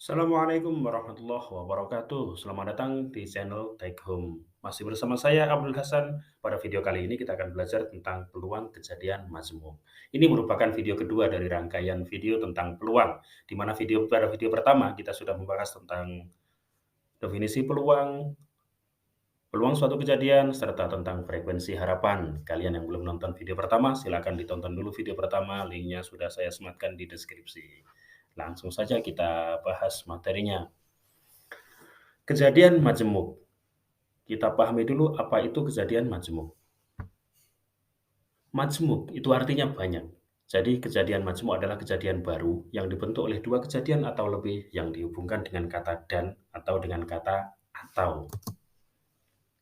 Assalamualaikum warahmatullahi wabarakatuh. Selamat datang di channel Take Home. Masih bersama saya Abdul Hasan. Pada video kali ini kita akan belajar tentang peluang kejadian majemuk. Ini merupakan video kedua dari rangkaian video tentang peluang, di mana pada video pertama kita sudah membahas tentang definisi peluang, peluang suatu kejadian, serta tentang frekuensi harapan. Kalian yang belum nonton video pertama, silakan ditonton dulu video pertama. Linknya sudah saya sematkan di deskripsi. Langsung saja kita bahas materinya. Kejadian majemuk. Kita pahami dulu apa itu kejadian majemuk. Majemuk itu artinya banyak. Jadi kejadian majemuk adalah kejadian baru yang dibentuk oleh dua kejadian atau lebih yang dihubungkan dengan kata dan atau dengan kata atau.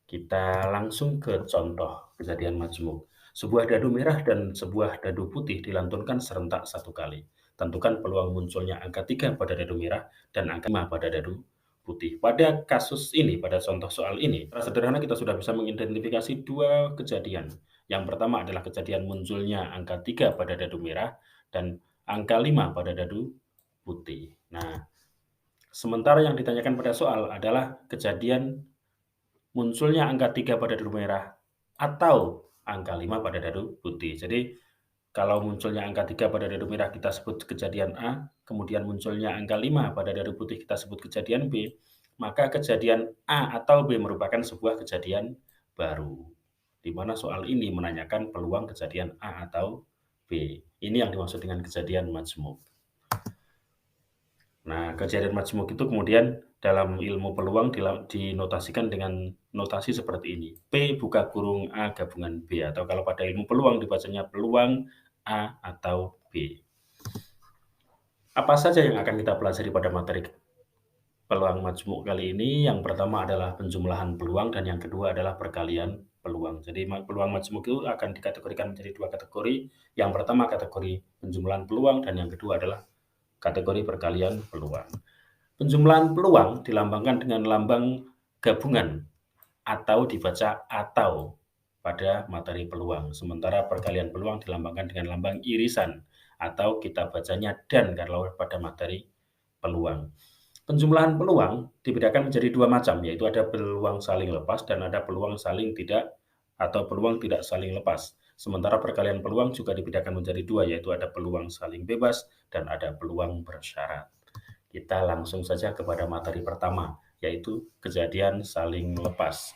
Kita langsung ke contoh kejadian majemuk. Sebuah dadu merah dan sebuah dadu putih dilantunkan serentak satu kali. Tentukan peluang munculnya angka 3 pada dadu merah dan angka 5 pada dadu putih. Pada kasus ini, pada contoh soal ini, secara sederhana kita sudah bisa mengidentifikasi dua kejadian. Yang pertama adalah kejadian munculnya angka 3 pada dadu merah dan angka 5 pada dadu putih. Nah, sementara yang ditanyakan pada soal adalah kejadian munculnya angka 3 pada dadu merah atau angka 5 pada dadu putih. Jadi, kalau munculnya angka 3 pada dadu merah kita sebut kejadian A, kemudian munculnya angka 5 pada dadu putih kita sebut kejadian B, maka kejadian A atau B merupakan sebuah kejadian baru. Di mana soal ini menanyakan peluang kejadian A atau B. Ini yang dimaksud dengan kejadian majemuk. Nah, kejadian majemuk itu kemudian dalam ilmu peluang dinotasikan dengan notasi seperti ini. P buka kurung A gabungan B, atau kalau pada ilmu peluang dibacanya peluang A atau B. Apa saja yang akan kita pelajari pada materi peluang majemuk kali ini? Yang pertama adalah penjumlahan peluang dan yang kedua adalah perkalian peluang. Jadi peluang majemuk itu akan dikategorikan menjadi dua kategori. Yang pertama kategori penjumlahan peluang dan yang kedua adalah kategori perkalian peluang. Penjumlahan peluang dilambangkan dengan lambang gabungan atau dibaca atau pada materi peluang. Sementara perkalian peluang dilambangkan dengan lambang irisan atau kita bacanya dan kalau pada materi peluang. Penjumlahan peluang dibedakan menjadi dua macam, yaitu ada peluang saling lepas dan ada peluang saling tidak atau peluang tidak saling lepas. Sementara perkalian peluang juga dibedakan menjadi dua, yaitu ada peluang saling bebas dan ada peluang bersyarat. Kita langsung saja kepada materi pertama, yaitu kejadian saling lepas.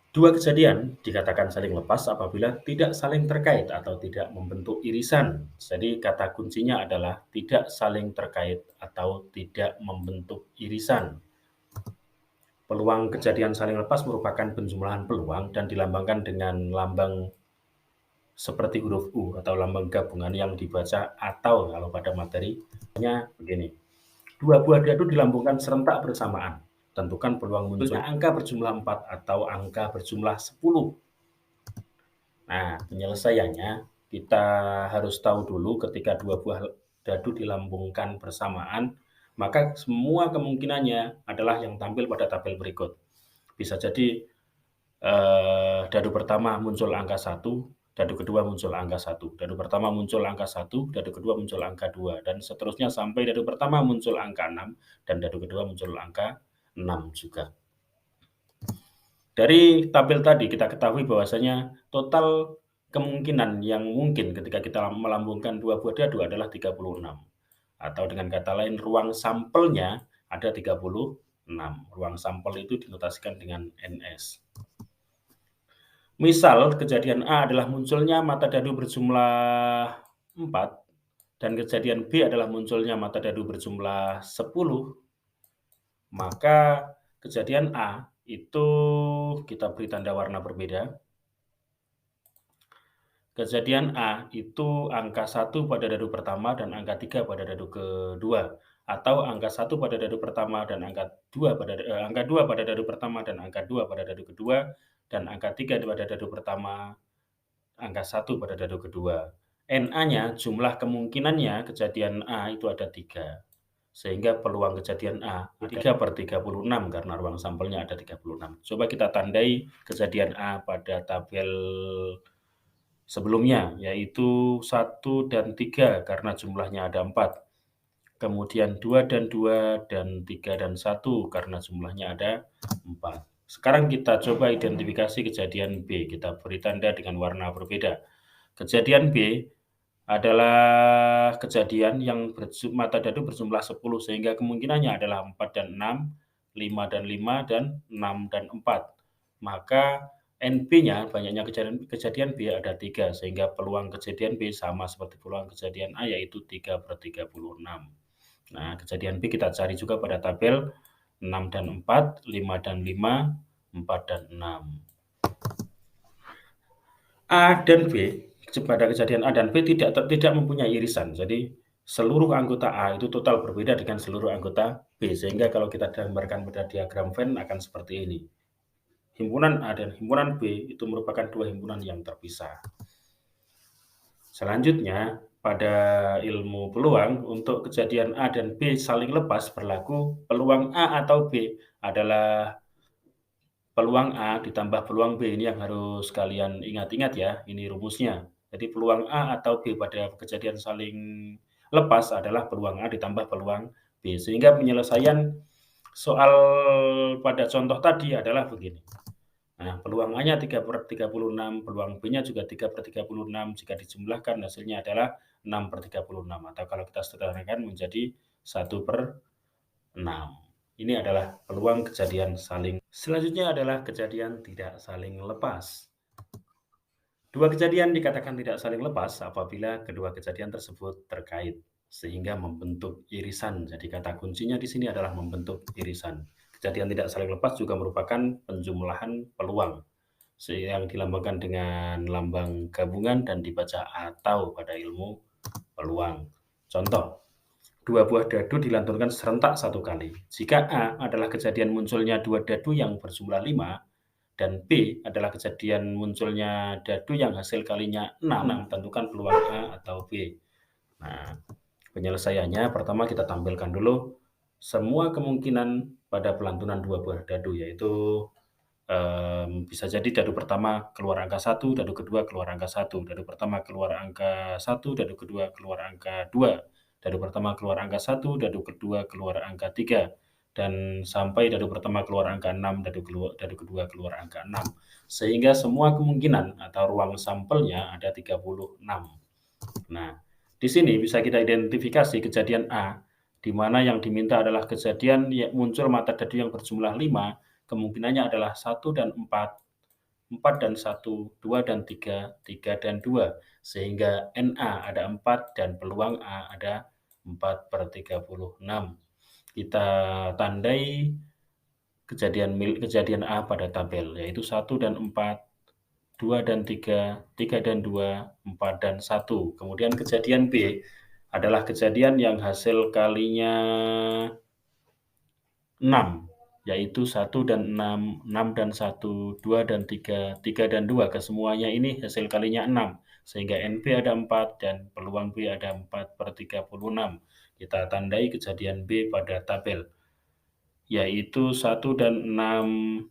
Dua kejadian dikatakan saling lepas apabila tidak saling terkait atau tidak membentuk irisan. Jadi kata kuncinya adalah tidak saling terkait atau tidak membentuk irisan. Peluang kejadian saling lepas merupakan penjumlahan peluang dan dilambangkan dengan lambang seperti huruf U atau lambang gabungan yang dibaca atau kalau pada materinya begini. Dua buah dadu dilambungkan serentak bersamaan. Tentukan peluang munculnya angka berjumlah 4 atau angka berjumlah 10. Nah, penyelesaiannya kita harus tahu dulu ketika dua buah dadu dilambungkan bersamaan, maka semua kemungkinannya adalah yang tampil pada tabel berikut. Bisa jadi dadu pertama muncul angka 1, dadu kedua muncul angka 1, dadu pertama muncul angka 1, dadu kedua muncul angka 2, dan seterusnya sampai dadu pertama muncul angka 6, dan dadu kedua muncul angka 6 juga. Dari tabel tadi kita ketahui bahwasanya total kemungkinan yang mungkin ketika kita melambungkan dua buah dadu adalah 36. Atau dengan kata lain ruang sampelnya ada 36. Ruang sampel itu dinotasikan dengan NS. Misal kejadian A adalah munculnya mata dadu berjumlah 4 dan kejadian B adalah munculnya mata dadu berjumlah 10, maka kejadian A itu kita beri tanda warna berbeda. Kejadian A itu angka 1 pada dadu pertama dan angka 3 pada dadu kedua, atau angka 1 pada dadu pertama dan angka 2 pada dadu pertama dan angka 2 pada dadu kedua, dan angka 3 pada dadu pertama, angka 1 pada dadu kedua. NA-nya, jumlah kemungkinannya kejadian A itu ada 3. Sehingga peluang kejadian A 3/36 karena ruang sampelnya ada 36. Coba kita tandai kejadian A pada tabel sebelumnya, yaitu 1 dan 3 karena jumlahnya ada 4. kemudian 2 dan 2, dan 3 dan 1 karena jumlahnya ada 4. Sekarang kita coba identifikasi kejadian B, kita beri tanda dengan warna berbeda. Kejadian B adalah kejadian yang mata dadu berjumlah 10 sehingga kemungkinannya adalah 4 dan 6, 5 dan 5, dan 6 dan 4. Maka NP-nya, banyaknya kejadian B ada 3, sehingga peluang kejadian B sama seperti peluang kejadian A, yaitu 3/36. Nah, kejadian B kita cari juga pada tabel 6 dan 4, 5 dan 5, 4 dan 6. A dan B, pada kejadian A dan B tidak mempunyai irisan. Jadi, seluruh anggota A itu total berbeda dengan seluruh anggota B. Sehingga kalau kita gambarkan pada diagram Venn akan seperti ini. Himpunan A dan himpunan B itu merupakan dua himpunan yang terpisah. Selanjutnya, pada ilmu peluang, untuk kejadian A dan B saling lepas berlaku peluang A atau B adalah peluang A ditambah peluang B. Ini yang harus kalian ingat-ingat ya, ini rumusnya. Jadi peluang A atau B pada kejadian saling lepas adalah peluang A ditambah peluang B. Sehingga penyelesaian soal pada contoh tadi adalah begini. Nah, peluang A-nya 3/36, peluang B-nya juga 3/36, jika dijumlahkan hasilnya adalah 6/36, atau kalau kita sederhanakan menjadi 1/6. Ini adalah peluang kejadian saling. Selanjutnya adalah kejadian tidak saling lepas. Dua kejadian dikatakan tidak saling lepas apabila kedua kejadian tersebut terkait, sehingga membentuk irisan. Jadi kata kuncinya di sini adalah membentuk irisan. Kejadian tidak saling lepas juga merupakan penjumlahan peluang yang dilambangkan dengan lambang gabungan dan dibaca atau pada ilmu peluang. Contoh, dua buah dadu dilantunkan serentak satu kali. Jika A adalah kejadian munculnya dua dadu yang berjumlah 5, dan B adalah kejadian munculnya dadu yang hasil kalinya 6, tentukan peluang A atau B. Nah, penyelesaiannya pertama kita tampilkan dulu semua kemungkinan pada pelantunan dua buah dadu, yaitu bisa jadi dadu pertama keluar angka 1, dadu kedua keluar angka 1, dadu pertama keluar angka 1, dadu kedua keluar angka 2, dadu pertama keluar angka 1, dadu kedua keluar angka 3, dan sampai dadu pertama keluar angka 6, dadu kedua keluar angka 6. Sehingga semua kemungkinan atau ruang sampelnya ada 36. Nah, di sini bisa kita identifikasi kejadian A, di mana yang diminta adalah kejadian yang muncul mata dadu yang berjumlah 5, kemungkinannya adalah 1 dan 4, 4 dan 1, 2 dan 3, 3 dan 2. Sehingga NA ada 4 dan peluang A ada 4/36. Kita tandai kejadian A pada tabel, yaitu 1 dan 4, 2 dan 3, 3 dan 2, 4 dan 1. Kemudian kejadian B adalah kejadian yang hasil kalinya 6, yaitu 1 dan 6, 6 dan 1, 2 dan 3, 3 dan 2. Kesemuanya ini hasil kalinya 6. Sehingga NP ada 4 dan peluang B ada 4/36. Kita tandai kejadian B pada tabel, yaitu 1 dan 6,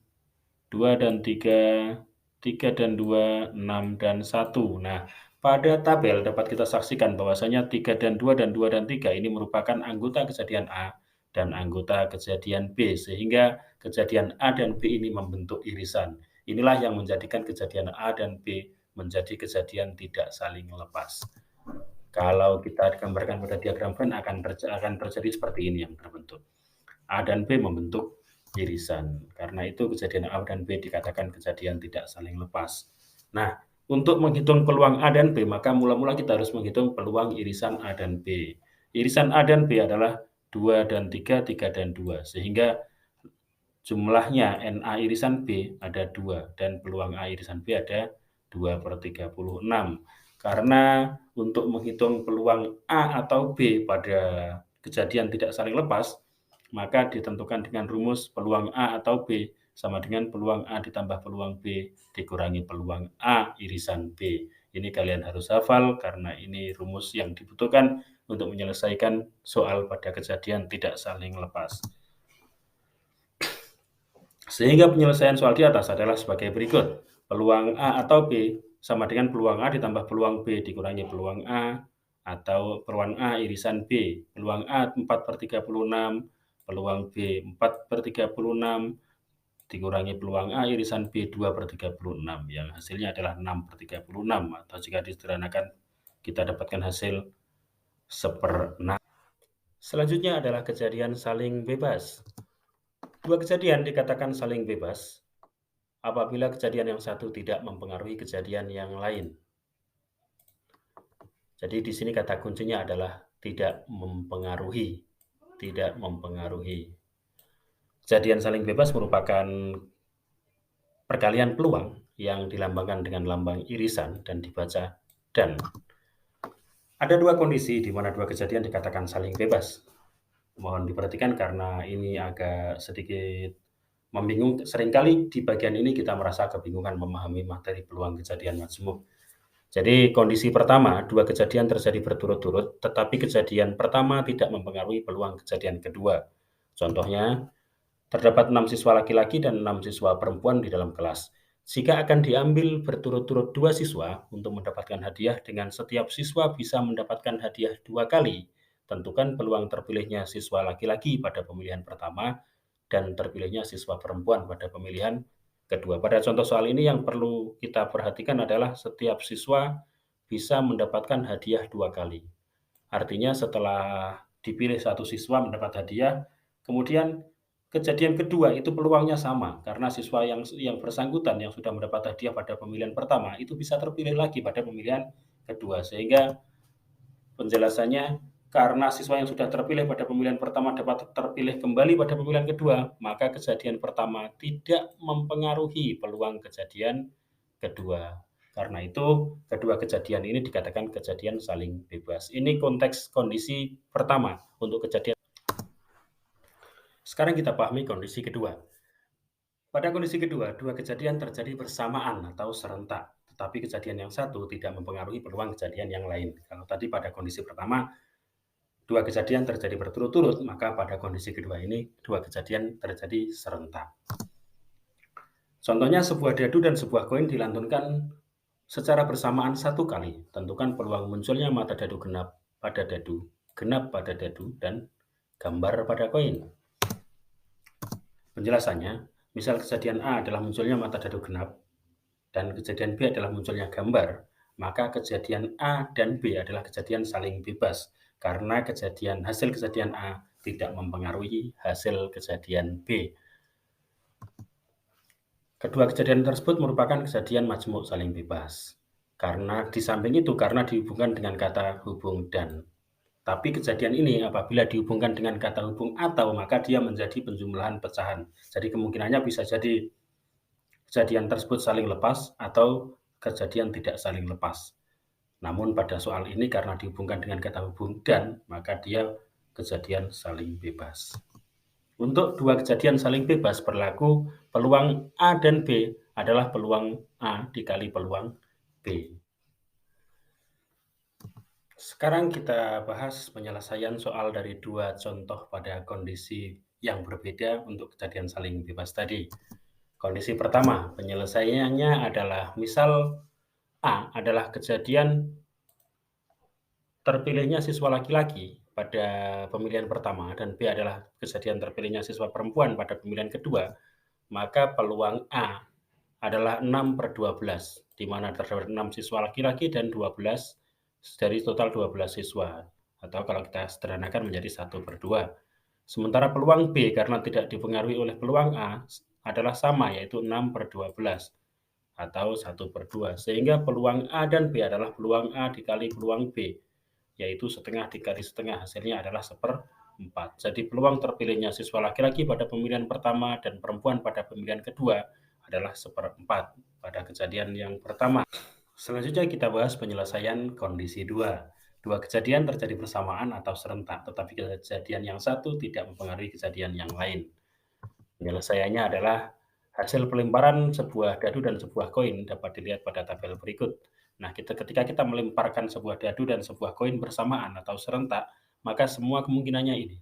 2 dan 3, 3 dan 2, 6 dan 1. Nah, pada tabel dapat kita saksikan bahwasanya 3 dan 2 dan 2 dan 3 ini merupakan anggota kejadian A dan anggota kejadian B, sehingga kejadian A dan B ini membentuk irisan. Inilah yang menjadikan kejadian A dan B menjadi kejadian tidak saling lepas. Kalau kita gambarkan pada diagram Venn akan terjadi seperti ini yang terbentuk. A dan B membentuk irisan. Karena itu kejadian A dan B dikatakan kejadian tidak saling lepas. Nah, untuk menghitung peluang A dan B, maka mula-mula kita harus menghitung peluang irisan A dan B. Irisan A dan B adalah 2 dan 3, 3 dan 2. Sehingga jumlahnya NA irisan B ada 2 dan peluang A irisan B ada 2/36. Karena untuk menghitung peluang A atau B pada kejadian tidak saling lepas, maka ditentukan dengan rumus peluang A atau B sama dengan peluang A ditambah peluang B dikurangi peluang A irisan B. Ini kalian harus hafal karena ini rumus yang dibutuhkan untuk menyelesaikan soal pada kejadian tidak saling lepas. Sehingga penyelesaian soal di atas adalah sebagai berikut. Peluang A atau B sama dengan peluang A ditambah peluang B dikurangi peluang A atau peluang A irisan B, peluang A 4/36, peluang B 4/36, dikurangi peluang A irisan B 2/36, yang hasilnya adalah 6/36, atau jika disederhanakan kita dapatkan hasil 1/6. Selanjutnya adalah kejadian saling bebas. Dua kejadian dikatakan saling bebas apabila kejadian yang satu tidak mempengaruhi kejadian yang lain. Jadi di sini kata kuncinya adalah tidak mempengaruhi. Tidak mempengaruhi. Kejadian saling bebas merupakan perkalian peluang yang dilambangkan dengan lambang irisan dan dibaca dan. Ada dua kondisi di mana dua kejadian dikatakan saling bebas. Mohon diperhatikan karena ini agak sedikit membingungkan. Seringkali di bagian ini kita merasa kebingungan memahami materi peluang kejadian majmuk. Jadi kondisi pertama, dua kejadian terjadi berturut-turut, tetapi kejadian pertama tidak mempengaruhi peluang kejadian kedua. Contohnya, terdapat 6 siswa laki-laki dan 6 siswa perempuan di dalam kelas. Jika akan diambil berturut-turut 2 siswa untuk mendapatkan hadiah dengan setiap siswa bisa mendapatkan hadiah 2 kali, tentukan peluang terpilihnya siswa laki-laki pada pemilihan pertama dan terpilihnya siswa perempuan pada pemilihan kedua. Pada contoh soal ini yang perlu kita perhatikan adalah setiap siswa bisa mendapatkan hadiah 2 kali. Artinya setelah dipilih satu siswa mendapat hadiah, kemudian kejadian kedua itu peluangnya sama, karena siswa yang bersangkutan yang sudah mendapat hadiah pada pemilihan pertama itu bisa terpilih lagi pada pemilihan kedua. Sehingga penjelasannya, karena siswa yang sudah terpilih pada pemilihan pertama dapat terpilih kembali pada pemilihan kedua, maka kejadian pertama tidak mempengaruhi peluang kejadian kedua. Karena itu, kedua kejadian ini dikatakan kejadian saling bebas. Ini konteks kondisi pertama untuk kejadian. Sekarang kita pahami kondisi kedua. Pada kondisi kedua, dua kejadian terjadi bersamaan atau serentak, tetapi kejadian yang satu tidak mempengaruhi peluang kejadian yang lain. Kalau tadi pada kondisi pertama, dua kejadian terjadi berturut-turut, maka pada kondisi kedua ini, dua kejadian terjadi serentak. Contohnya, sebuah dadu dan sebuah koin dilantunkan secara bersamaan satu kali. Tentukan peluang munculnya mata dadu genap pada dadu, genap pada dadu, dan gambar pada koin. Penjelasannya, misal kejadian A adalah munculnya mata dadu genap, dan kejadian B adalah munculnya gambar, maka kejadian A dan B adalah kejadian saling bebas, karena hasil kejadian A tidak mempengaruhi hasil kejadian B. Kedua kejadian tersebut merupakan kejadian majmuk saling bebas. Karena di samping itu, karena dihubungkan dengan kata hubung dan. Tapi kejadian ini apabila dihubungkan dengan kata hubung atau, maka dia menjadi penjumlahan pecahan. Jadi kemungkinannya bisa jadi kejadian tersebut saling lepas atau kejadian tidak saling lepas. Namun pada soal ini karena dihubungkan dengan kata hubung dan, maka dia kejadian saling bebas. Untuk dua kejadian saling bebas berlaku peluang A dan B adalah peluang A dikali peluang B. Sekarang kita bahas penyelesaian soal dari dua contoh pada kondisi yang berbeda untuk kejadian saling bebas tadi. Kondisi pertama, penyelesaiannya adalah misal A adalah kejadian terpilihnya siswa laki-laki pada pemilihan pertama dan B adalah kejadian terpilihnya siswa perempuan pada pemilihan kedua, maka peluang A adalah 6/12, di mana terdapat 6 siswa laki-laki dan 12 dari total 12 siswa, atau kalau kita sederhanakan menjadi 1/2. Sementara peluang B karena tidak dipengaruhi oleh peluang A adalah sama, yaitu 6/12 atau 1/2. Sehingga peluang A dan B adalah peluang A dikali peluang B, yaitu setengah dikali setengah, hasilnya adalah 1/4. Jadi peluang terpilihnya siswa laki-laki pada pemilihan pertama dan perempuan pada pemilihan kedua adalah 1/4 pada kejadian yang pertama. Selanjutnya kita bahas penyelesaian kondisi 2. Dua kejadian terjadi bersamaan atau serentak, tetapi kejadian yang satu tidak mempengaruhi kejadian yang lain. Penyelesaiannya adalah hasil pelemparan sebuah dadu dan sebuah koin dapat dilihat pada tabel berikut. Nah, ketika kita melemparkan sebuah dadu dan sebuah koin bersamaan atau serentak, maka semua kemungkinannya ini.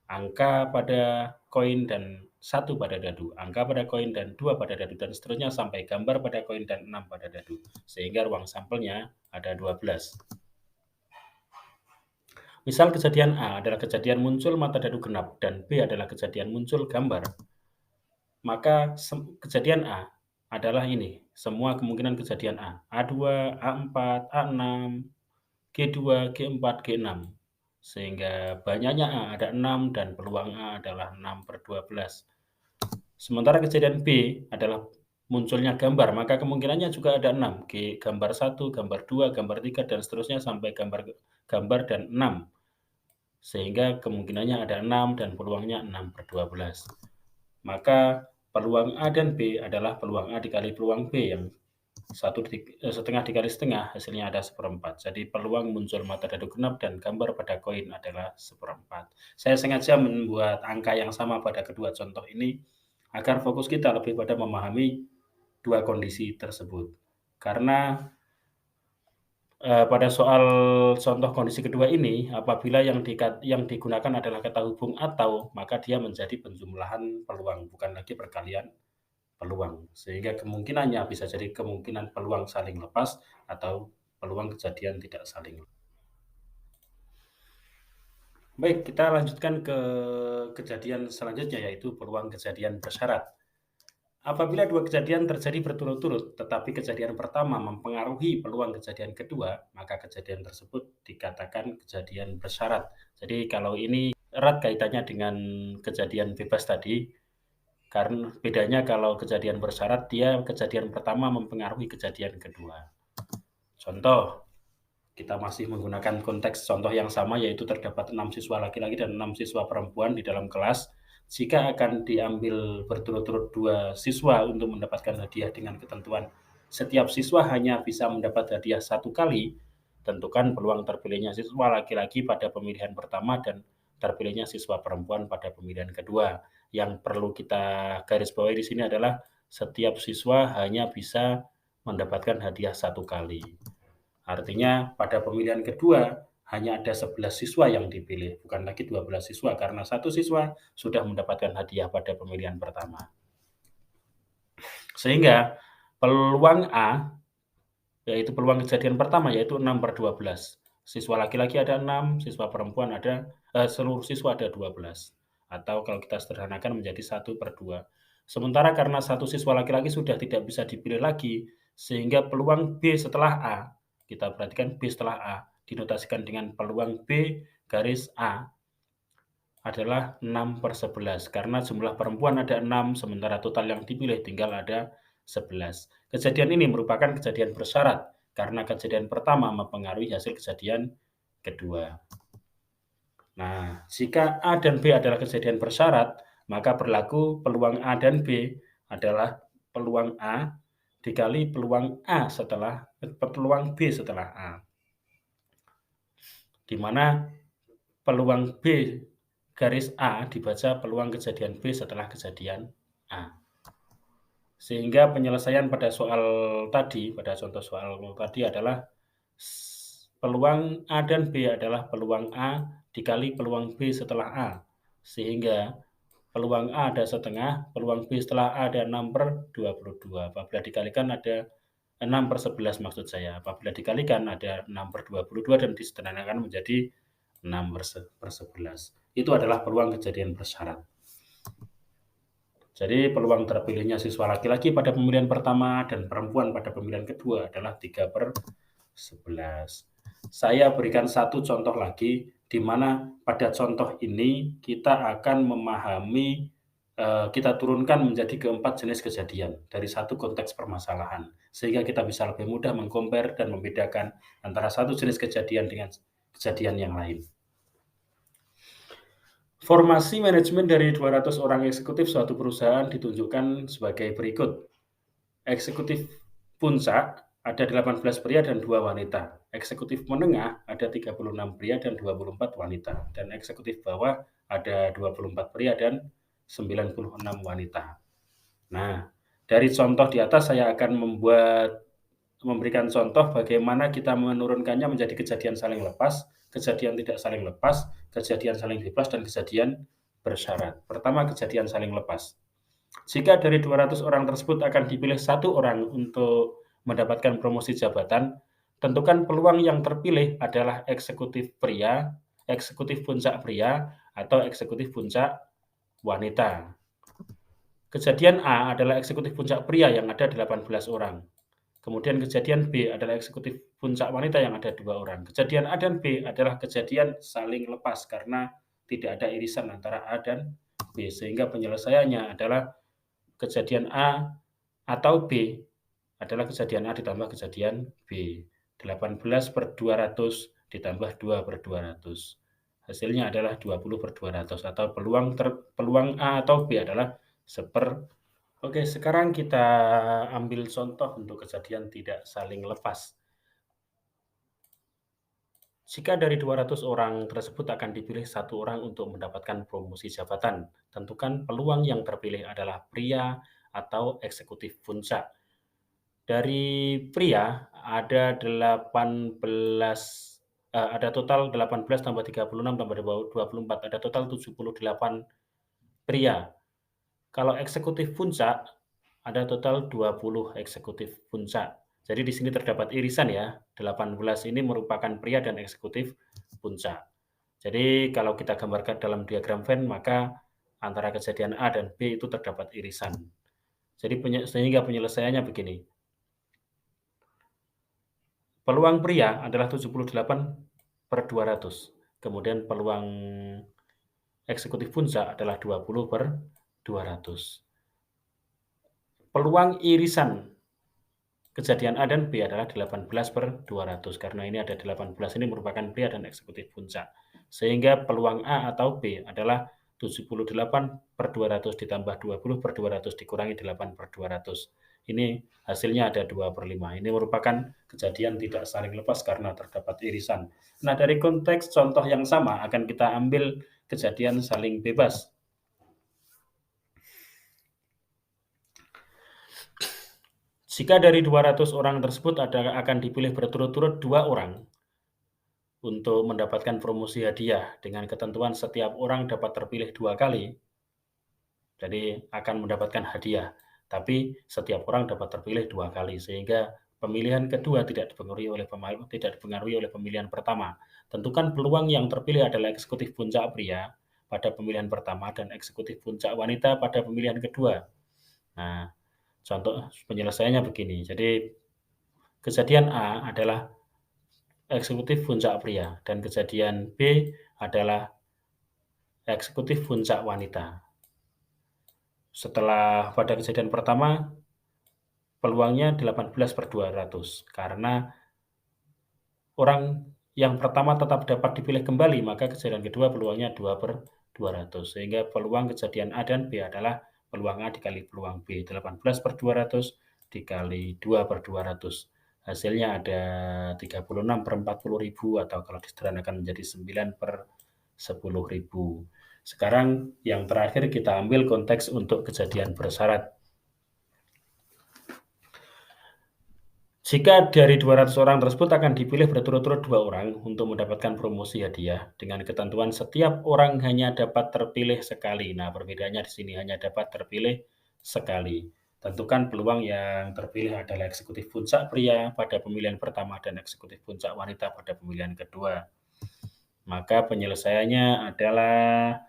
Angka pada koin dan 1 pada dadu, angka pada koin dan 2 pada dadu, dan seterusnya sampai gambar pada koin dan 6 pada dadu. Sehingga ruang sampelnya ada 12. Misal kejadian A adalah kejadian muncul mata dadu genap dan B adalah kejadian muncul gambar, maka kejadian A adalah ini, semua kemungkinan kejadian A. A2, A4, A6, G2, G4, G6. Sehingga banyaknya A ada 6 dan peluang A adalah 6/12. Sementara kejadian B adalah munculnya gambar, maka kemungkinannya juga ada 6. Gambar 1, gambar 2, gambar 3, dan seterusnya sampai gambar dan 6. Sehingga kemungkinannya ada 6 dan peluangnya 6/12. Maka peluang A dan B adalah peluang A dikali peluang B yang setengah dikali setengah, hasilnya ada 1/4. Jadi peluang muncul mata dadu genap dan gambar pada koin adalah 1/4. Saya sengaja membuat angka yang sama pada kedua contoh ini agar fokus kita lebih pada memahami dua kondisi tersebut. Karena pada soal contoh kondisi kedua ini, apabila yang digunakan adalah kata hubung atau, maka dia menjadi penjumlahan peluang, bukan lagi perkalian peluang. Sehingga kemungkinannya bisa jadi kemungkinan peluang saling lepas atau peluang kejadian tidak saling. Baik, kita lanjutkan ke kejadian selanjutnya, yaitu peluang kejadian bersyarat. Apabila dua kejadian terjadi berturut-turut, tetapi kejadian pertama mempengaruhi peluang kejadian kedua, maka kejadian tersebut dikatakan kejadian bersyarat. Jadi kalau ini erat kaitannya dengan kejadian bebas tadi, karena bedanya kalau kejadian bersyarat, dia kejadian pertama mempengaruhi kejadian kedua. Contoh, kita masih menggunakan konteks contoh yang sama, yaitu terdapat 6 siswa laki-laki dan 6 siswa perempuan di dalam kelas. Jika akan diambil berturut-turut 2 siswa untuk mendapatkan hadiah dengan ketentuan setiap siswa hanya bisa mendapat hadiah 1 kali, tentukan peluang terpilihnya siswa laki-laki pada pemilihan pertama dan terpilihnya siswa perempuan pada pemilihan kedua. Yang perlu kita garis bawahi di sini adalah setiap siswa hanya bisa mendapatkan hadiah 1 kali. Artinya pada pemilihan kedua hanya ada 11 siswa yang dipilih, bukan lagi 12 siswa, karena 1 siswa sudah mendapatkan hadiah pada pemilihan pertama. Sehingga peluang A, yaitu peluang kejadian pertama, yaitu 6/12. Siswa laki-laki ada 6, siswa perempuan ada, seluruh siswa ada 12. Atau kalau kita sederhanakan menjadi 1/2. Sementara karena 1 siswa laki-laki sudah tidak bisa dipilih lagi, sehingga peluang B setelah A, kita perhatikan B setelah A, dinotasikan dengan peluang B garis A adalah 6/11. Karena jumlah perempuan ada 6, sementara total yang dipilih tinggal ada 11. Kejadian ini merupakan kejadian bersyarat, karena kejadian pertama mempengaruhi hasil kejadian kedua. Nah, jika A dan B adalah kejadian bersyarat, maka berlaku peluang A dan B adalah peluang A dikali peluang peluang B setelah A. Di mana peluang B garis A dibaca peluang kejadian B setelah kejadian A. Sehingga penyelesaian pada soal tadi, pada contoh soal tadi adalah peluang A dan B adalah peluang A dikali peluang B setelah A. Sehingga peluang A ada setengah, peluang B setelah A ada 6/22. Apabila dikalikan ada 6/11 maksud saya. Apabila dikalikan ada 6/22 dan disederhanakan menjadi 6/11. Itu adalah peluang kejadian bersyarat. Jadi peluang terpilihnya siswa laki-laki pada pemilihan pertama dan perempuan pada pemilihan kedua adalah 3/11. Saya berikan satu contoh lagi, di mana pada contoh ini kita akan memahami, kita turunkan menjadi keempat jenis kejadian dari satu konteks permasalahan. Sehingga kita bisa lebih mudah mengcompare dan membedakan antara satu jenis kejadian dengan kejadian yang lain. Formasi manajemen dari 200 orang eksekutif suatu perusahaan ditunjukkan sebagai berikut. Eksekutif puncak ada 18 pria dan 2 wanita. Eksekutif menengah ada 36 pria dan 24 wanita. Dan eksekutif bawah ada 24 pria dan 96 wanita. Nah, dari contoh di atas saya akan memberikan contoh bagaimana kita menurunkannya menjadi kejadian saling lepas, kejadian tidak saling lepas, kejadian saling bebas, dan kejadian bersyarat. Pertama, kejadian saling lepas. Jika dari 200 orang tersebut akan dipilih 1 orang untuk mendapatkan promosi jabatan, tentukan peluang yang terpilih adalah eksekutif pria eksekutif puncak pria atau eksekutif puncak wanita. Kejadian A adalah eksekutif puncak pria yang ada 18 orang. Kemudian kejadian B adalah eksekutif puncak wanita yang ada 2 orang. Kejadian A dan B adalah kejadian saling lepas karena tidak ada irisan antara A dan B, sehingga penyelesaiannya adalah kejadian A atau B adalah kejadian A ditambah kejadian B. 18/200 ditambah 2/200. Hasilnya adalah 20/200 atau peluang A atau B adalah Oke, sekarang kita ambil contoh untuk kejadian tidak saling lepas. Jika dari 200 orang tersebut akan dipilih 1 orang untuk mendapatkan promosi jabatan, tentukan peluang yang terpilih adalah pria atau eksekutif puncak. Dari pria ada 18, ada total 18 tambah 36 tambah 24, ada total 78 pria. Kalau eksekutif puncak, ada total 20 eksekutif puncak. Jadi di sini terdapat irisan ya, 18 ini merupakan pria dan eksekutif puncak. Jadi kalau kita gambarkan dalam diagram Venn, maka antara kejadian A dan B itu terdapat irisan. Jadi sehingga penyelesaiannya begini. Peluang pria adalah 78/200. Kemudian peluang eksekutif puncak adalah 20/200. Peluang irisan kejadian A dan B adalah 18/200 karena ini ada 18 ini merupakan pria dan eksekutif puncak. Sehingga peluang A atau B adalah 78/200 ditambah 20/200 dikurangi 8/200. Ini hasilnya ada 2/5. Ini merupakan kejadian tidak saling lepas karena terdapat irisan. Nah, dari konteks contoh yang sama akan kita ambil kejadian saling bebas. Jika dari 200 orang tersebut akan dipilih berturut-turut 2 orang untuk mendapatkan promosi hadiah dengan ketentuan setiap orang dapat terpilih 2 kali, jadi akan mendapatkan hadiah. Tapi setiap orang dapat terpilih 2 kali, sehingga pemilihan kedua tidak dipengaruhi oleh pemilihan pertama. Tentukan peluang yang terpilih adalah eksekutif puncak pria pada pemilihan pertama dan eksekutif puncak wanita pada pemilihan kedua. Nah, contoh penyelesaiannya begini. Jadi kejadian A adalah eksekutif puncak pria dan kejadian B adalah eksekutif puncak wanita. Setelah pada kejadian pertama peluangnya 18/200 karena orang yang pertama tetap dapat dipilih kembali, maka kejadian kedua peluangnya 2/200 sehingga peluang kejadian A dan B adalah peluang A dikali peluang B, 18/200 dikali 2/200. Hasilnya ada 36/40.000 atau kalau disederhanakan menjadi 9/10.000. Sekarang yang terakhir kita ambil konteks untuk kejadian bersyarat. Jika dari 200 orang tersebut akan dipilih berturut-turut 2 orang untuk mendapatkan promosi hadiah dengan ketentuan setiap orang hanya dapat terpilih sekali. Nah, perbedaannya di sini hanya dapat terpilih sekali. Tentukan peluang yang terpilih adalah eksekutif puncak pria pada pemilihan pertama dan eksekutif puncak wanita pada pemilihan kedua. Maka penyelesaiannya adalah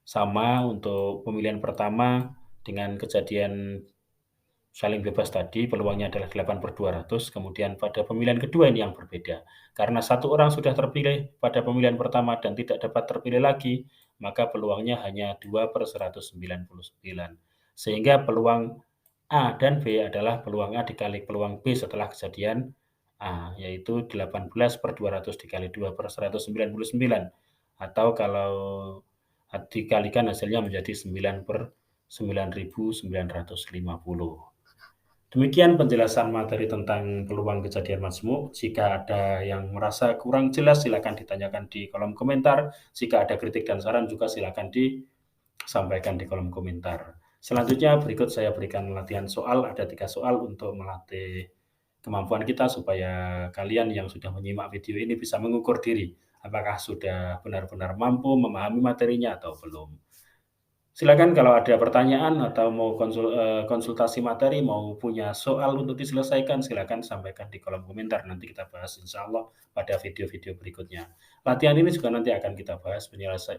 sama untuk pemilihan pertama dengan kejadian saling bebas tadi peluangnya adalah 8/200, kemudian pada pemilihan kedua ini yang berbeda. Karena 1 orang sudah terpilih pada pemilihan pertama dan tidak dapat terpilih lagi, maka peluangnya hanya 2/199. Sehingga peluang A dan B adalah peluang A dikali peluang B setelah kejadian A, yaitu 18/200 dikali 2/199. Atau kalau dikalikan hasilnya menjadi 9/9.950. Demikian penjelasan materi tentang peluang kejadian majmuk. Jika ada yang merasa kurang jelas, silakan ditanyakan di kolom komentar. Jika ada kritik dan saran juga silakan disampaikan di kolom komentar. Selanjutnya berikut saya berikan latihan soal. Ada 3 soal untuk melatih kemampuan kita supaya kalian yang sudah menyimak video ini bisa mengukur diri apakah sudah benar-benar mampu memahami materinya atau belum. Silakan kalau ada pertanyaan atau mau konsultasi materi, mau punya soal untuk diselesaikan, silakan sampaikan di kolom komentar. Nanti kita bahas insyaallah pada video-video berikutnya. Latihan ini juga nanti akan kita bahas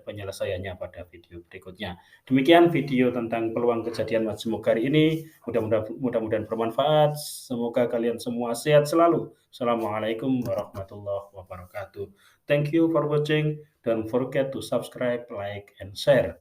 penyelesaiannya pada video berikutnya. Demikian video tentang peluang kejadian majemuk hari ini. Mudah-mudahan bermanfaat. Semoga kalian semua sehat selalu. Assalamualaikum warahmatullahi wabarakatuh. Thank you for watching. Don't forget to subscribe, like, and share.